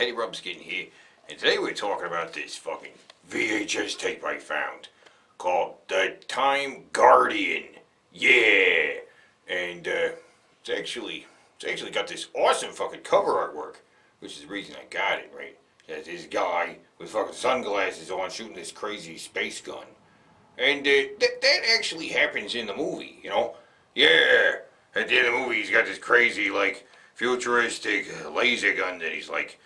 Teddy Rumpskin here, and today we're talking about this fucking VHS tape I found called The Time Guardian. Yeah, and it's actually got this awesome fucking cover artwork, which is the reason I got it. Right, it has this guy with fucking sunglasses on shooting this crazy space gun, and that actually happens in the movie. You know, yeah. At the end of the movie, he's got this crazy like futuristic laser gun that he's like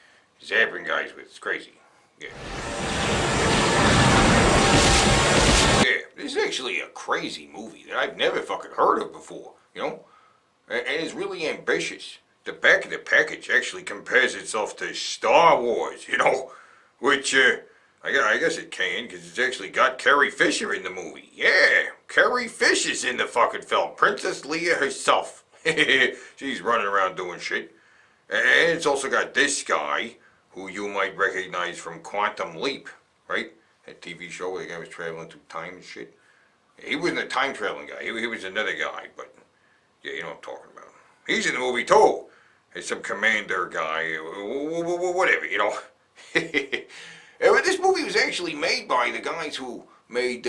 zapping guys with. It's crazy. Yeah. Yeah, this is actually a crazy movie that I've never fucking heard of before, you know? And it's really ambitious. The back of the package actually compares itself to Star Wars, you know? Which, I guess it can, because it's actually got Carrie Fisher in the movie. Yeah, Carrie Fisher's in the fucking film. Princess Leia herself. She's running around doing shit. And it's also got this guy, who you might recognize from Quantum Leap, right? That TV show where the guy was traveling through time and shit. He wasn't a time traveling guy. He was another guy, but yeah, you know what I'm talking about. He's in the movie too. It's some commander guy, whatever, you know. And this movie was actually made by the guys who made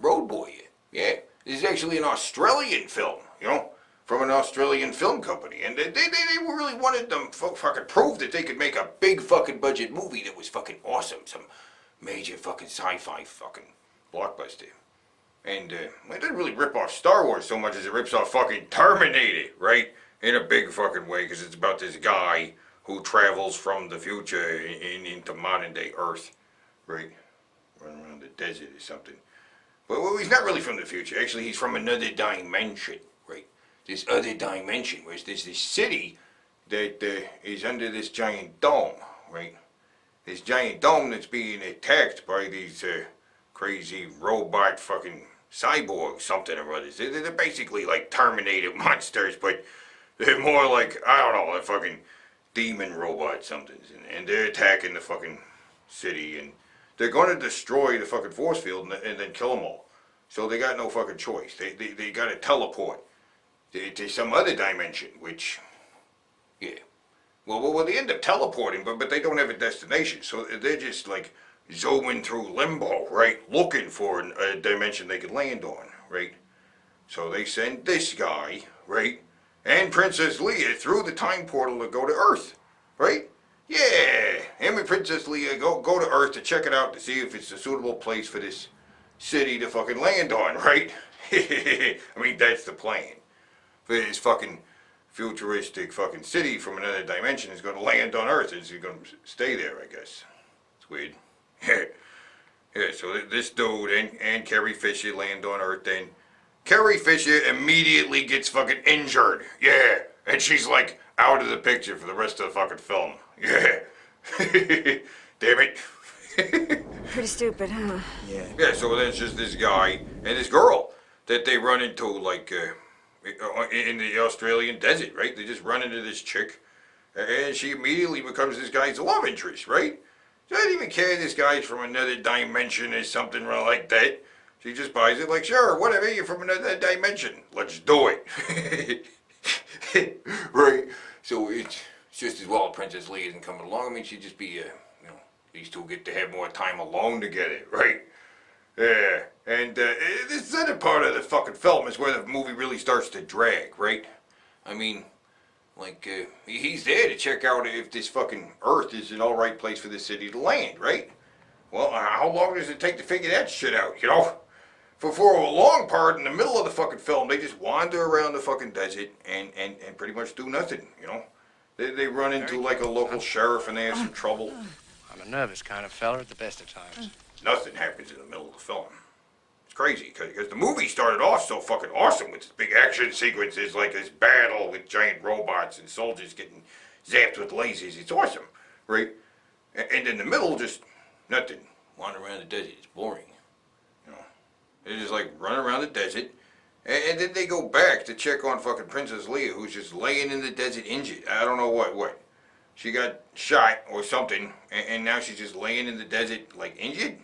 Road Boy. Yeah, this is actually an Australian film, you know, from an Australian film company, and they really wanted them fucking prove that they could make a big fucking budget movie that was fucking awesome, some major fucking sci-fi fucking blockbuster. And it didn't really rip off Star Wars so much as it rips off fucking Terminator, right? In a big fucking way, because it's about this guy who travels from the future into modern day Earth, right? Running around the desert or something. But well, he's not really from the future. Actually, he's from another dimension, right? This other dimension, where there's this city that is under this giant dome, right? This giant dome that's being attacked by these crazy robot fucking cyborgs, something or other. They're basically like Terminator monsters, but they're more like, I don't know, like fucking demon robot somethings. And they're attacking the fucking city, and they're going to destroy the fucking force field and then kill them all. So they got no fucking choice. They got to teleport to some other dimension, which, yeah. Well, they end up teleporting, but they don't have a destination. So they're just like zooming through limbo, right? Looking for a dimension they could land on, right? So they send this guy, right? And Princess Leia through the time portal to go to Earth, right? Yeah, him and Princess Leia go to Earth to check it out to see if it's a suitable place for this city to fucking land on, right? I mean, that's the plan. For this fucking futuristic fucking city from another dimension is going to land on Earth. It's going to stay there, I guess. It's weird. Yeah, so this dude and Carrie Fisher land on Earth, then Carrie Fisher immediately gets fucking injured. Yeah, and she's like out of the picture for the rest of the fucking film. Yeah. Damn it. Pretty stupid, huh? Yeah. Yeah, so then it's just this guy and this girl that they run into like in the Australian desert, right? They just run into this chick and she immediately becomes this guy's love interest, right? She doesn't even care this guy's from another dimension or something like that. She just buys it like, sure, whatever, you're from another dimension. Let's do it. Right? So it's just as well Princess Leia isn't coming along. I mean, she'd just be, you know, these two get to have more time alone together, right? Yeah. And this other part of the fucking film is where the movie really starts to drag, right? I mean, like, he's there to check out if this fucking Earth is an alright place for this city to land, right? Well, how long does it take to figure that shit out, you know? For a long part in the middle of the fucking film, they just wander around the fucking desert and pretty much do nothing, you know? They run into like a local sheriff and they have some trouble. I'm a nervous kind of fella at the best of times. Nothing happens in the middle of the film. It's crazy, because the movie started off so fucking awesome with this big action sequences, like this battle with giant robots and soldiers getting zapped with lasers. It's awesome, right? And in the middle, just nothing. Wander around the desert. It's boring. You know, they just like run around the desert, and then they go back to check on fucking Princess Leia, who's just laying in the desert injured. I don't know what. She got shot or something, and now she's just laying in the desert like injured.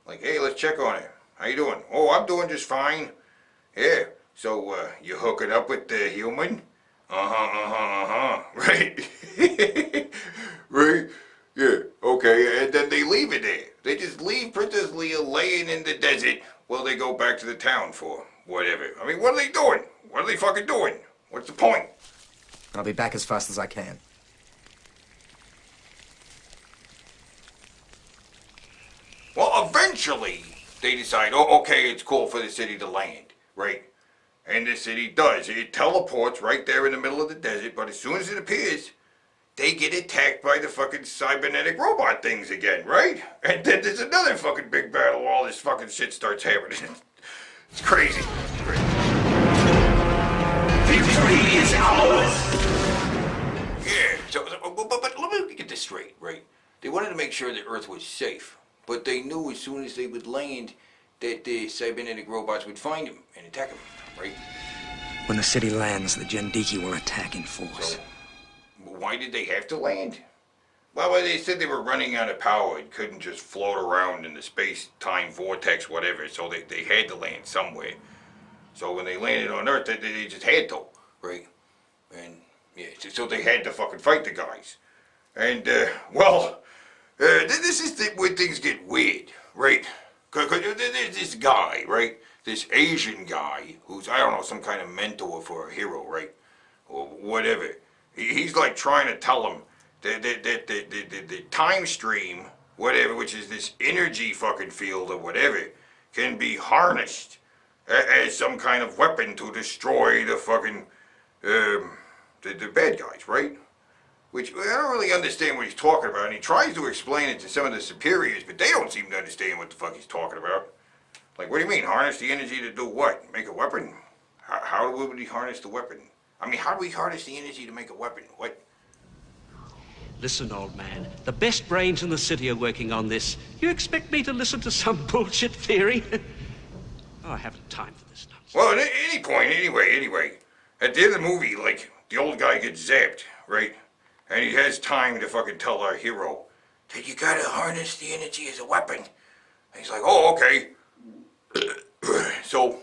Like, hey, let's check on her. How you doing? Oh, I'm doing just fine. Yeah. So you hooking up with the human? Right. Right. being in the desert, will they go back to the town for whatever? I mean, what are they doing? What are they fucking doing? What's the point? I'll be back as fast as I can. Well, eventually, they decide, oh, okay, it's cool for the city to land, right? And the city does. It teleports right there in the middle of the desert, but as soon as it appears, they get attacked by the fucking cybernetic robot things again, right? And then there's another fucking big battle. All this fucking shit starts happening. It's crazy. Victory is ours! Yeah, but let me get this straight, right? They wanted to make sure the Earth was safe, but they knew as soon as they would land that the cybernetic robots would find them and attack them, right? When the city lands, the Jendiki will attack in force. So, why did they have to land? Well, they said they were running out of power and couldn't just float around in the space-time vortex, whatever, so they had to land somewhere. So when they landed on Earth, they just had to, right? And, yeah, so they had to fucking fight the guys. And, this is where things get weird, right? Because there's this guy, right? This Asian guy who's, I don't know, some kind of mentor for a hero, right? Or whatever. He's like trying to tell him that the time stream, whatever, which is this energy fucking field or whatever, can be harnessed as some kind of weapon to destroy the fucking, the bad guys, right? Which I don't really understand what he's talking about, and he tries to explain it to some of the superiors, but they don't seem to understand what the fuck he's talking about. Like, what do you mean, harness the energy to do what? Make a weapon? How would he harness the weapon? I mean, how do we harness the energy to make a weapon? What? Listen, old man, the best brains in the city are working on this. You expect me to listen to some bullshit theory? Oh, I haven't time for this nonsense. Well, at any point, anyway, at the end of the movie, like, the old guy gets zapped, right? And he has time to fucking tell our hero that you gotta harness the energy as a weapon. And he's like, oh, okay. So,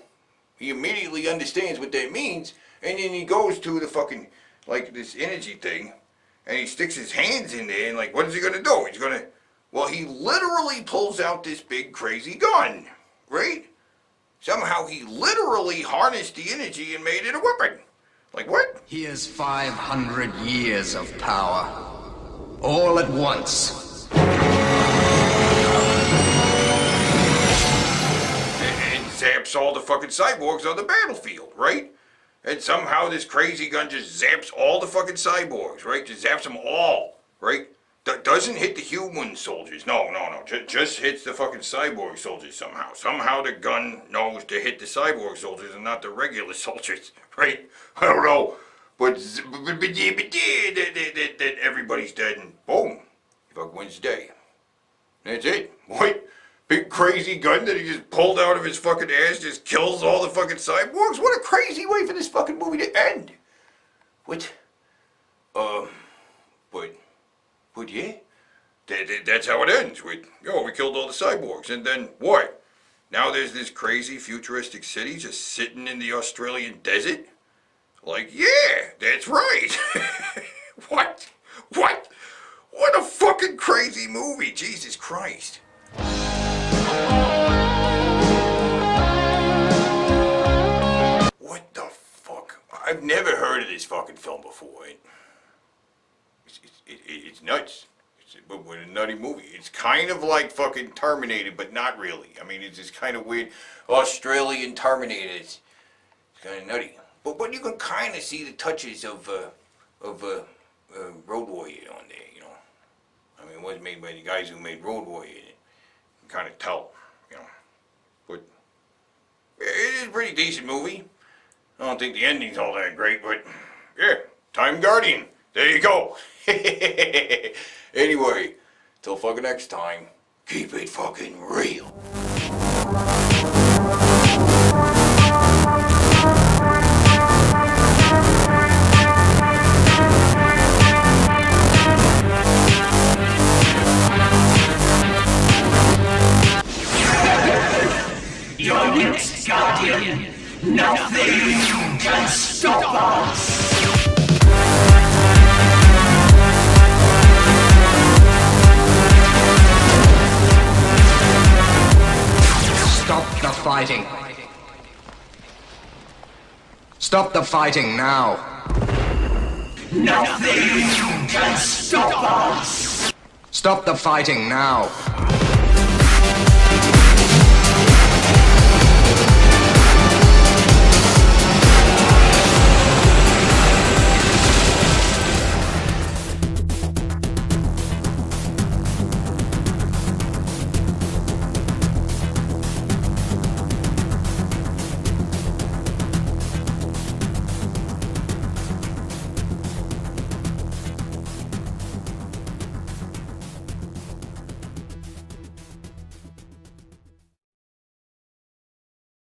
he immediately understands what that means, and then he goes to the fucking, like, this energy thing, and he sticks his hands in there, and like, what is he gonna do? He's gonna, well, he literally pulls out this big crazy gun, right? Somehow he literally harnessed the energy and made it a weapon. Like, what? Here's 500 years of power, all at once. And zaps all the fucking cyborgs on the battlefield, right? And somehow this crazy gun just zaps all the fucking cyborgs, right? Just zaps them all, right? Doesn't hit the human soldiers. No. Just hits the fucking cyborg soldiers somehow. Somehow the gun knows to hit the cyborg soldiers and not the regular soldiers, right? I don't know. But everybody's dead and boom. He fucking wins the day. That's it. What? Big crazy gun that he just pulled out of his fucking ass just kills all the fucking cyborgs? What a crazy way for this fucking movie to end. What? But yeah, that's how it ends with, we killed all the cyborgs, and then what? Now there's this crazy futuristic city just sitting in the Australian desert? Like, yeah, that's right. What? What a fucking crazy movie, Jesus Christ. What the fuck? I've never heard of this fucking film before. It's nuts. It's a nutty movie. It's kind of like fucking Terminator, but not really. I mean, it's this kind of weird Australian Terminator. It's kind of nutty. But you can kind of see the touches of Road Warrior on there, you know. I mean, it wasn't made by the guys who made Road Warrior. You can kind of tell, you know. But it is a pretty decent movie. I don't think the ending's all that great, but yeah, Time Guardian. There you go. Anyway, till fucking next time, keep it fucking real. Your next guardian, nothing can stop us! fighting. Stop the fighting now. Nothing can stop us! Stop the fighting now.